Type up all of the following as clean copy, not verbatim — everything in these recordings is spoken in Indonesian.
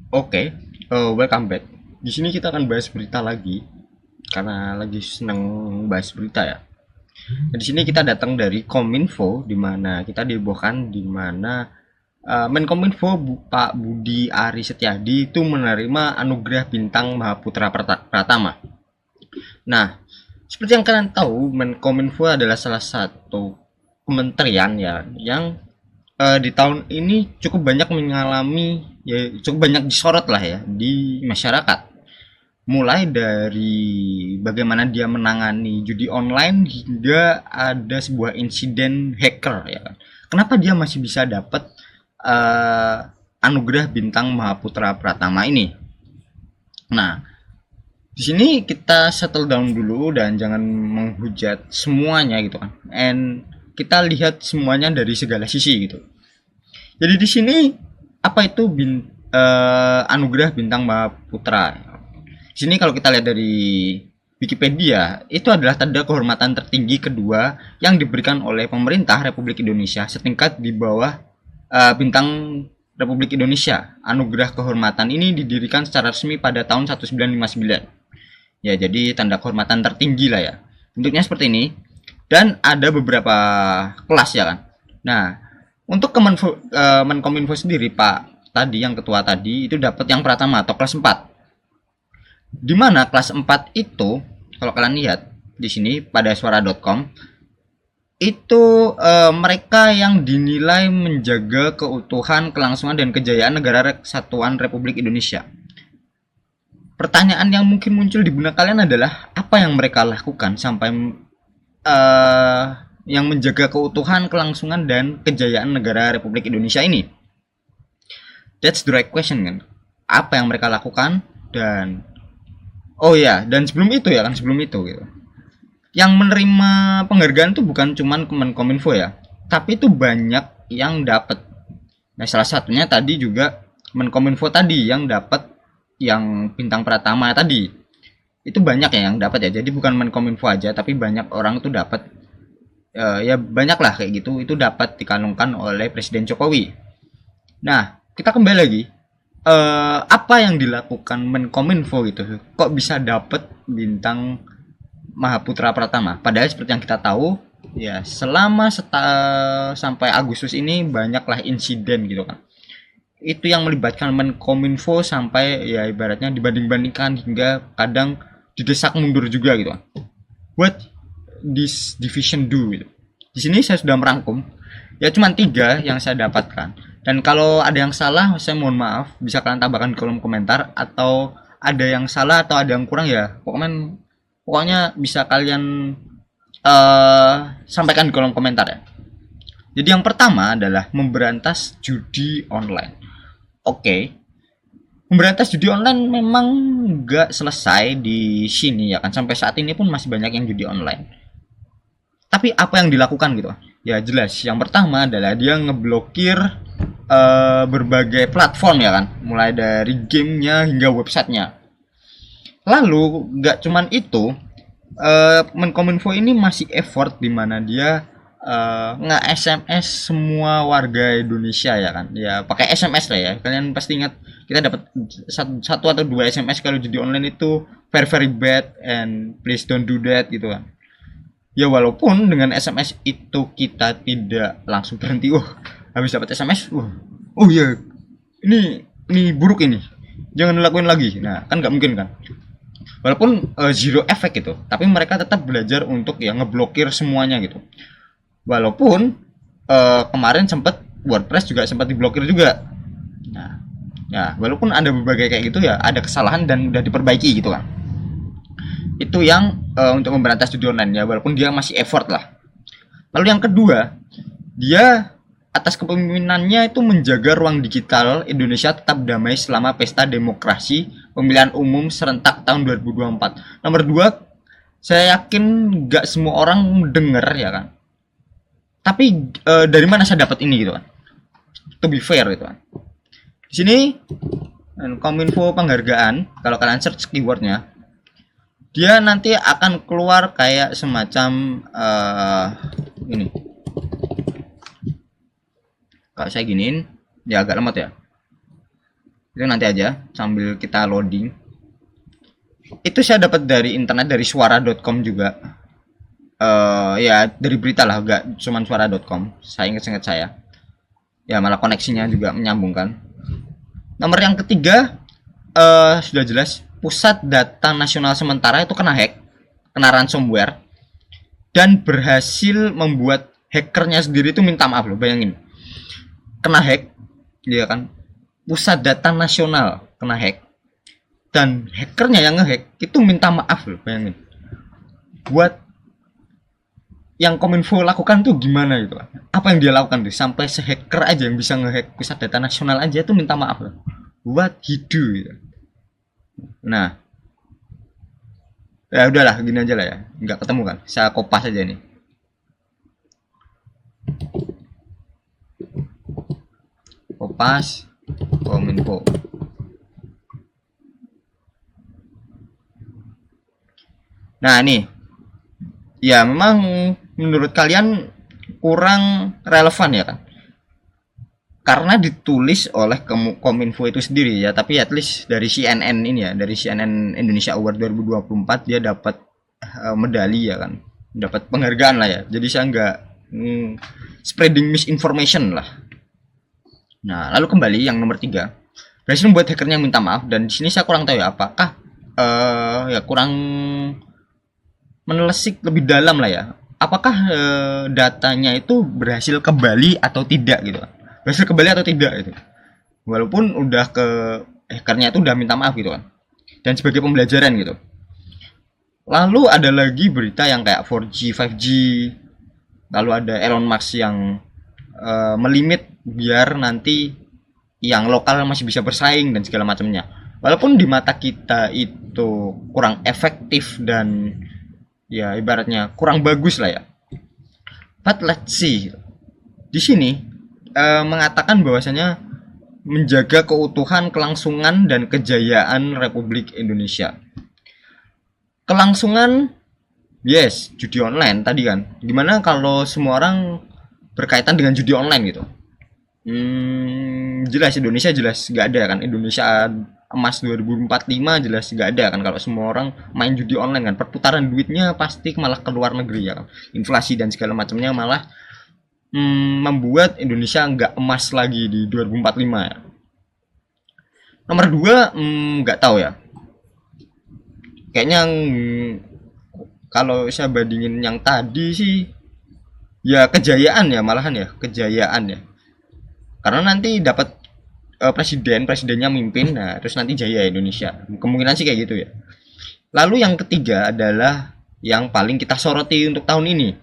Oke, welcome back. Di sini kita akan bahas berita lagi karena lagi seneng bahas berita ya. Nah, di sini kita datang dari Kominfo di mana kita dihebohkan di mana Menkominfo Pak Budi Ari Setiadi itu menerima anugerah bintang Mahaputra Pratama. Nah, seperti yang kalian tahu, Menkominfo adalah salah satu kementerian ya yang di tahun ini cukup banyak mengalami ya cukup banyak disorot lah ya di masyarakat. Mulai dari bagaimana dia menangani judi online hingga ada sebuah insiden hacker ya kan. Kenapa dia masih bisa dapat anugerah bintang Mahaputra Pratama ini? Nah, di sini kita settle down dulu dan jangan menghujat semuanya gitu kan. And kita lihat semuanya dari segala sisi gitu. Jadi di sini apa itu anugerah bintang Mahaputra? Di sini kalau kita lihat dari Wikipedia, itu adalah tanda kehormatan tertinggi kedua yang diberikan oleh pemerintah Republik Indonesia setingkat di bawah bintang Republik Indonesia. Anugerah kehormatan ini didirikan secara resmi pada tahun 1959. Ya, jadi tanda kehormatan tertinggi lah ya. Bentuknya seperti ini dan ada beberapa kelas ya kan. Nah, untuk Menkominfo sendiri Pak tadi yang ketua tadi itu dapat yang pertama atau kelas 4. Di mana kelas 4 itu kalau kalian lihat di sini pada suara.com itu mereka yang dinilai menjaga keutuhan, kelangsungan dan kejayaan negara kesatuan Republik Indonesia. Pertanyaan yang mungkin muncul di benak kalian adalah apa yang mereka lakukan sampai uh, yang menjaga keutuhan, kelangsungan dan kejayaan negara Republik Indonesia ini? That's the right question kan. Apa yang mereka lakukan dan oh ya, dan sebelum itu ya kan sebelum itu gitu. Yang menerima penghargaan itu bukan cuman Kemenkominfo ya, tapi itu banyak yang dapat. Nah, salah satunya tadi juga Menkominfo tadi yang dapat yang bintang pertama tadi. Itu banyak ya yang dapat ya. Jadi bukan Menkominfo aja, tapi banyak orang tuh dapat ya banyak lah kayak gitu. Itu dapat dikanungkan oleh Presiden Jokowi. Nah, kita kembali lagi apa yang dilakukan Menkominfo gitu kok bisa dapat bintang Mahaputra Pratama padahal seperti yang kita tahu ya selama sampai Agustus ini banyaklah insiden gitu kan itu yang melibatkan Menkominfo sampai ya ibaratnya dibanding-bandingkan hingga kadang didesak mundur juga gitu kan. What this division do gitu. Di sini saya sudah merangkum ya cuma 3 yang saya dapatkan dan kalau ada yang salah saya mohon maaf bisa kalian tambahkan di kolom komentar atau ada yang salah atau ada yang kurang ya pokoknya bisa kalian sampaikan di kolom komentar ya. Jadi yang pertama adalah memberantas judi online. Oke, memberantas judi online memang nggak selesai di sini ya kan sampai saat ini pun masih banyak yang judi online. Tapi apa yang dilakukan gitu? Ya jelas. Yang pertama adalah dia ngeblokir berbagai platform ya kan, mulai dari gamenya hingga websitenya. Lalu nggak cuman itu, Menkominfo ini masih effort di mana dia nge-SMS semua warga Indonesia ya kan. Ya pakai SMS lah ya. Kalian pasti ingat kita dapat satu atau dua SMS kalau judi online itu very very bad and please don't do that gitu kan. Ya walaupun dengan SMS itu kita tidak langsung berhenti, habis dapat SMS, oh ya ini buruk ini, jangan dilakuin lagi. Nah kan nggak mungkin kan. Walaupun zero effect gitu, tapi mereka tetap belajar untuk ya ngeblokir semuanya gitu. Walaupun kemarin sempat WordPress juga sempat diblokir juga. Nah, ya walaupun ada berbagai kayak gitu ya, ada kesalahan dan udah diperbaiki gitu kan. Itu yang untuk memberantas judi online ya walaupun dia masih effort lah. Lalu yang kedua, dia atas kepemimpinannya itu menjaga ruang digital Indonesia tetap damai selama pesta demokrasi pemilihan umum serentak tahun 2024. Nomor dua, saya yakin nggak semua orang denger ya kan. Tapi dari mana saya dapat ini gitu kan? To be fair gitu kan. Di sini Kominfo penghargaan, kalau kalian search keywordnya, dia nanti akan keluar kayak semacam ini. Kalau saya giniin, ya agak lemot ya. Itu nanti aja sambil kita loading. Itu saya dapat dari internet, dari suara.com juga. Ya dari berita lah, gak cuman suara.com. Saya ingat saya. Ya malah koneksinya juga menyambungkan. Nomor yang ketiga, sudah jelas pusat data nasional sementara itu kena hack, kena ransomware, dan berhasil membuat hackernya sendiri itu minta maaf loh. Bayangin, kena hack, dia kan pusat data nasional kena hack, dan hackernya yang ngehack itu minta maaf loh. Bayangin, buat yang Kominfo lakukan tuh gimana gitu kan? Apa yang dia lakukan tuh sampai sehacker aja yang bisa ngehack pusat data nasional aja tuh minta maaf loh. What he do gitu. Nah, ya udahlah gini aja lah ya, nggak ketemu kan, saya kopas aja nih. Kopas Kominfo. Nah nih, ya memang menurut kalian kurang relevan ya kan, karena ditulis oleh Kominfo itu sendiri ya, tapi at least dari CNN ini ya, dari CNN Indonesia Award 2024 dia dapat medali ya kan, dapat penghargaan lah ya, jadi saya nggak spreading misinformation lah. Nah lalu kembali yang nomor 3, berhasil membuat hackernya minta maaf, dan di sini saya kurang tahu ya apakah ya kurang menelisik lebih dalam lah ya, apakah datanya itu berhasil kembali atau tidak gitu, berhasil kembali atau tidak itu, walaupun udah ke hackernya itu udah minta maaf gitu kan, dan sebagai pembelajaran gitu. Lalu ada lagi berita yang kayak 4G 5G, lalu ada Elon Musk yang melimit biar nanti yang lokal masih bisa bersaing dan segala macamnya, walaupun di mata kita itu kurang efektif dan ya ibaratnya kurang bagus lah ya. But let's see. Di sini mengatakan bahwasanya menjaga keutuhan, kelangsungan dan kejayaan Republik Indonesia. Kelangsungan, yes, judi online tadi kan. Gimana kalau semua orang berkaitan dengan judi online gitu? Jelas Indonesia jelas nggak ada kan, Indonesia emas 2045 jelas nggak ada kan kalau semua orang main judi online kan, perputaran duitnya pasti malah ke luar negeri ya kan, inflasi dan segala macamnya malah membuat Indonesia nggak emas lagi di 2045 ya. Nomor 2 nggak tahu ya, kayaknya kalau saya bandingin yang tadi sih ya kejayaan ya, malahan ya kejayaan ya, karena nanti dapat presidennya mimpin, nah terus nanti jaya Indonesia, kemungkinan sih kayak gitu ya. Lalu yang ketiga adalah yang paling kita soroti untuk tahun ini,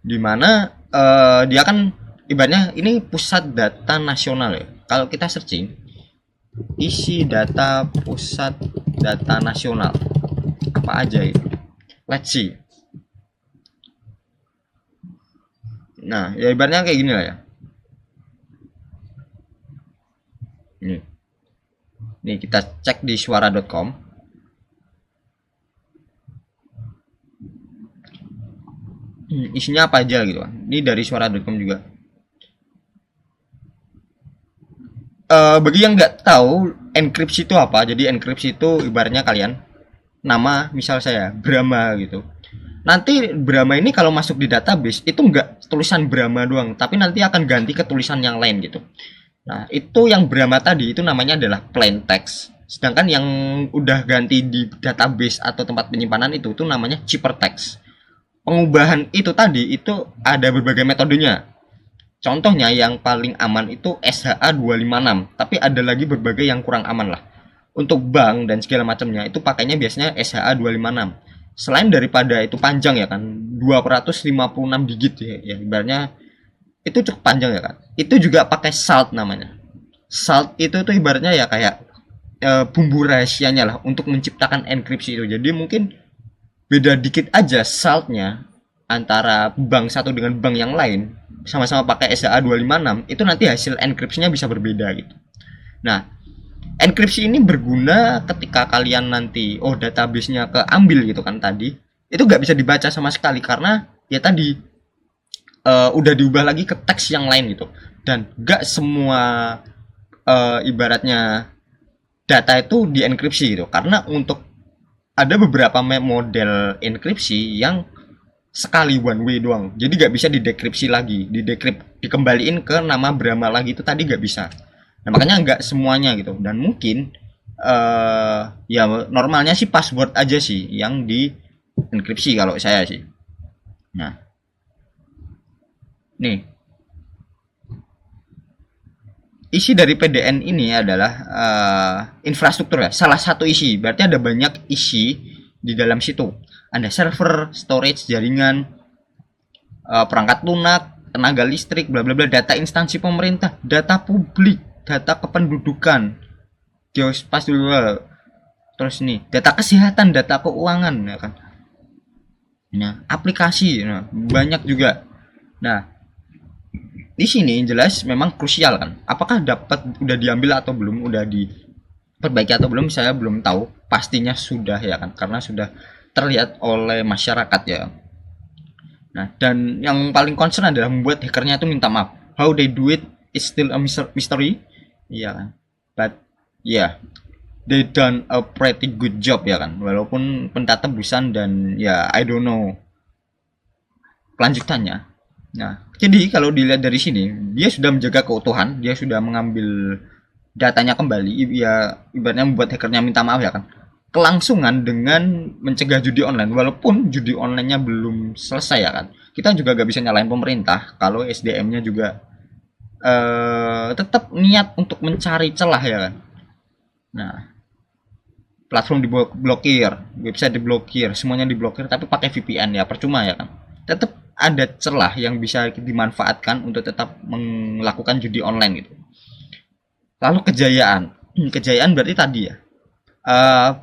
dimana dia kan ibaratnya ini pusat data nasional ya. Kalau kita searching isi data pusat data nasional apa aja itu, let's see. Nah ya ibaratnya kayak gini lah ya. Nih kita cek di suara.com. Isinya apa aja gitu kan. Ini dari suara.com juga. Bagi yang nggak tahu enkripsi itu apa, jadi enkripsi itu ibaratnya kalian nama, misal saya Brahma gitu. Nanti Brahma ini kalau masuk di database itu nggak tulisan Brahma doang, tapi nanti akan ganti ke tulisan yang lain gitu. Nah, itu yang Brahma tadi itu namanya adalah plain text. Sedangkan yang udah ganti di database atau tempat penyimpanan itu namanya ciphertext. Pengubahan itu tadi itu ada berbagai metodenya. Contohnya yang paling aman itu SHA-256, tapi ada lagi berbagai yang kurang aman lah. Untuk bank dan segala macamnya itu pakainya biasanya SHA-256. Selain daripada itu panjang ya kan, 256 digit ya, ibaratnya itu cukup panjang ya kan. Itu juga pakai salt namanya. Salt itu tuh ibaratnya ya kayak bumbu rahasianya lah untuk menciptakan enkripsi itu. Jadi mungkin beda dikit aja saltnya antara bank satu dengan bank yang lain, sama-sama pakai SHA-256, itu nanti hasil enkripsinya bisa berbeda gitu. Nah, enkripsi ini berguna ketika kalian nanti database-nya keambil gitu kan tadi, itu nggak bisa dibaca sama sekali karena ya tadi udah diubah lagi ke teks yang lain gitu, dan nggak semua ibaratnya data itu dienkripsi gitu. Karena untuk ada beberapa model enkripsi yang sekali one way doang, jadi nggak bisa didekripsi lagi, dikembaliin ke nama Brahma lagi, itu tadi nggak bisa. Nah makanya nggak semuanya gitu, dan mungkin ya normalnya sih password aja sih yang di enkripsi kalau saya sih. Nah nih, isi dari PDN ini adalah infrastruktur ya, salah satu isi, berarti ada banyak isi di dalam situ. Ada server, storage, jaringan, perangkat lunak, tenaga listrik, bla bla bla, data instansi pemerintah, data publik, data kependudukan, geospas dulu, terus nih data kesehatan, data keuangan, ya kan. Nah, aplikasi, nah, banyak juga. Nah, di sini jelas memang krusial kan. Apakah dapat udah diambil atau belum, udah diperbaiki atau belum, saya belum tahu. Pastinya sudah ya kan, karena sudah terlihat oleh masyarakat ya. Nah, dan yang paling concern adalah membuat hackernya itu minta maaf. How they do it is still a mystery. Iya kan. But yeah, they done a pretty good job ya kan. Walaupun pentas tebusan dan ya I don't know kelanjutannya. Nah, jadi kalau dilihat dari sini, dia sudah menjaga keutuhan, dia sudah mengambil datanya kembali, ya ibaratnya membuat hackernya minta maaf ya kan. Kelangsungan dengan mencegah judi online, walaupun judi onlinenya belum selesai ya kan. Kita juga gak bisa nyalain pemerintah kalau SDM-nya juga tetap niat untuk mencari celah ya kan. Nah, platform diblokir, website diblokir, semuanya diblokir, tapi pakai VPN ya percuma ya kan. Tetap ada celah yang bisa dimanfaatkan untuk tetap melakukan judi online gitu. Lalu kejayaan, kejayaan berarti tadi ya,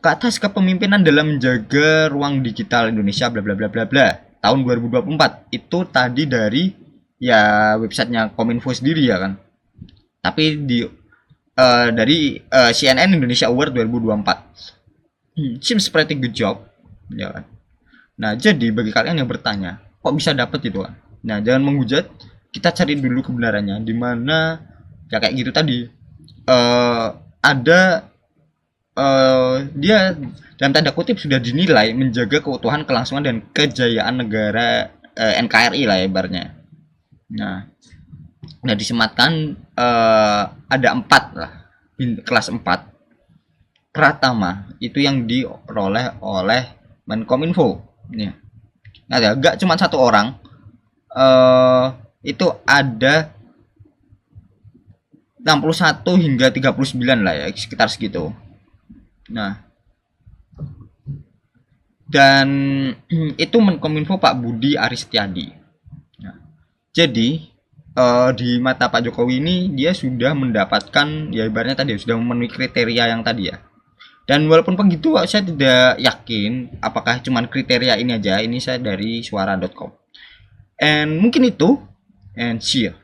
ke atas kepemimpinan dalam menjaga ruang digital Indonesia bla bla bla bla bla tahun 2024 itu tadi dari ya websitenya Kominfo sendiri ya kan, tapi dari CNN Indonesia Award 2024. Seems pretty good job ya kan. Nah jadi bagi kalian yang bertanya kok bisa dapet gitu kan, nah jangan menghujat, kita cari dulu kebenarannya di mana. Ya kayak gitu tadi, ada dia dalam tanda kutip sudah dinilai menjaga keutuhan, kelangsungan dan kejayaan negara, NKRI lah ibaratnya. Nah, udah disematkan ada 4 lah, kelas 4 Pratama itu yang diperoleh oleh Menkominfo. Nih, nah gak cuma satu orang, itu ada 61 hingga 39 lah ya, sekitar segitu. Nah, dan itu Menkominfo Pak Budi Aristiadi. Nah, jadi di mata Pak Jokowi ini dia sudah mendapatkan ya ibaratnya tadi sudah memenuhi kriteria yang tadi ya. Dan walaupun begitu saya tidak yakin apakah cuma kriteria ini aja. Ini saya dari suara.com. And mungkin itu, and see you.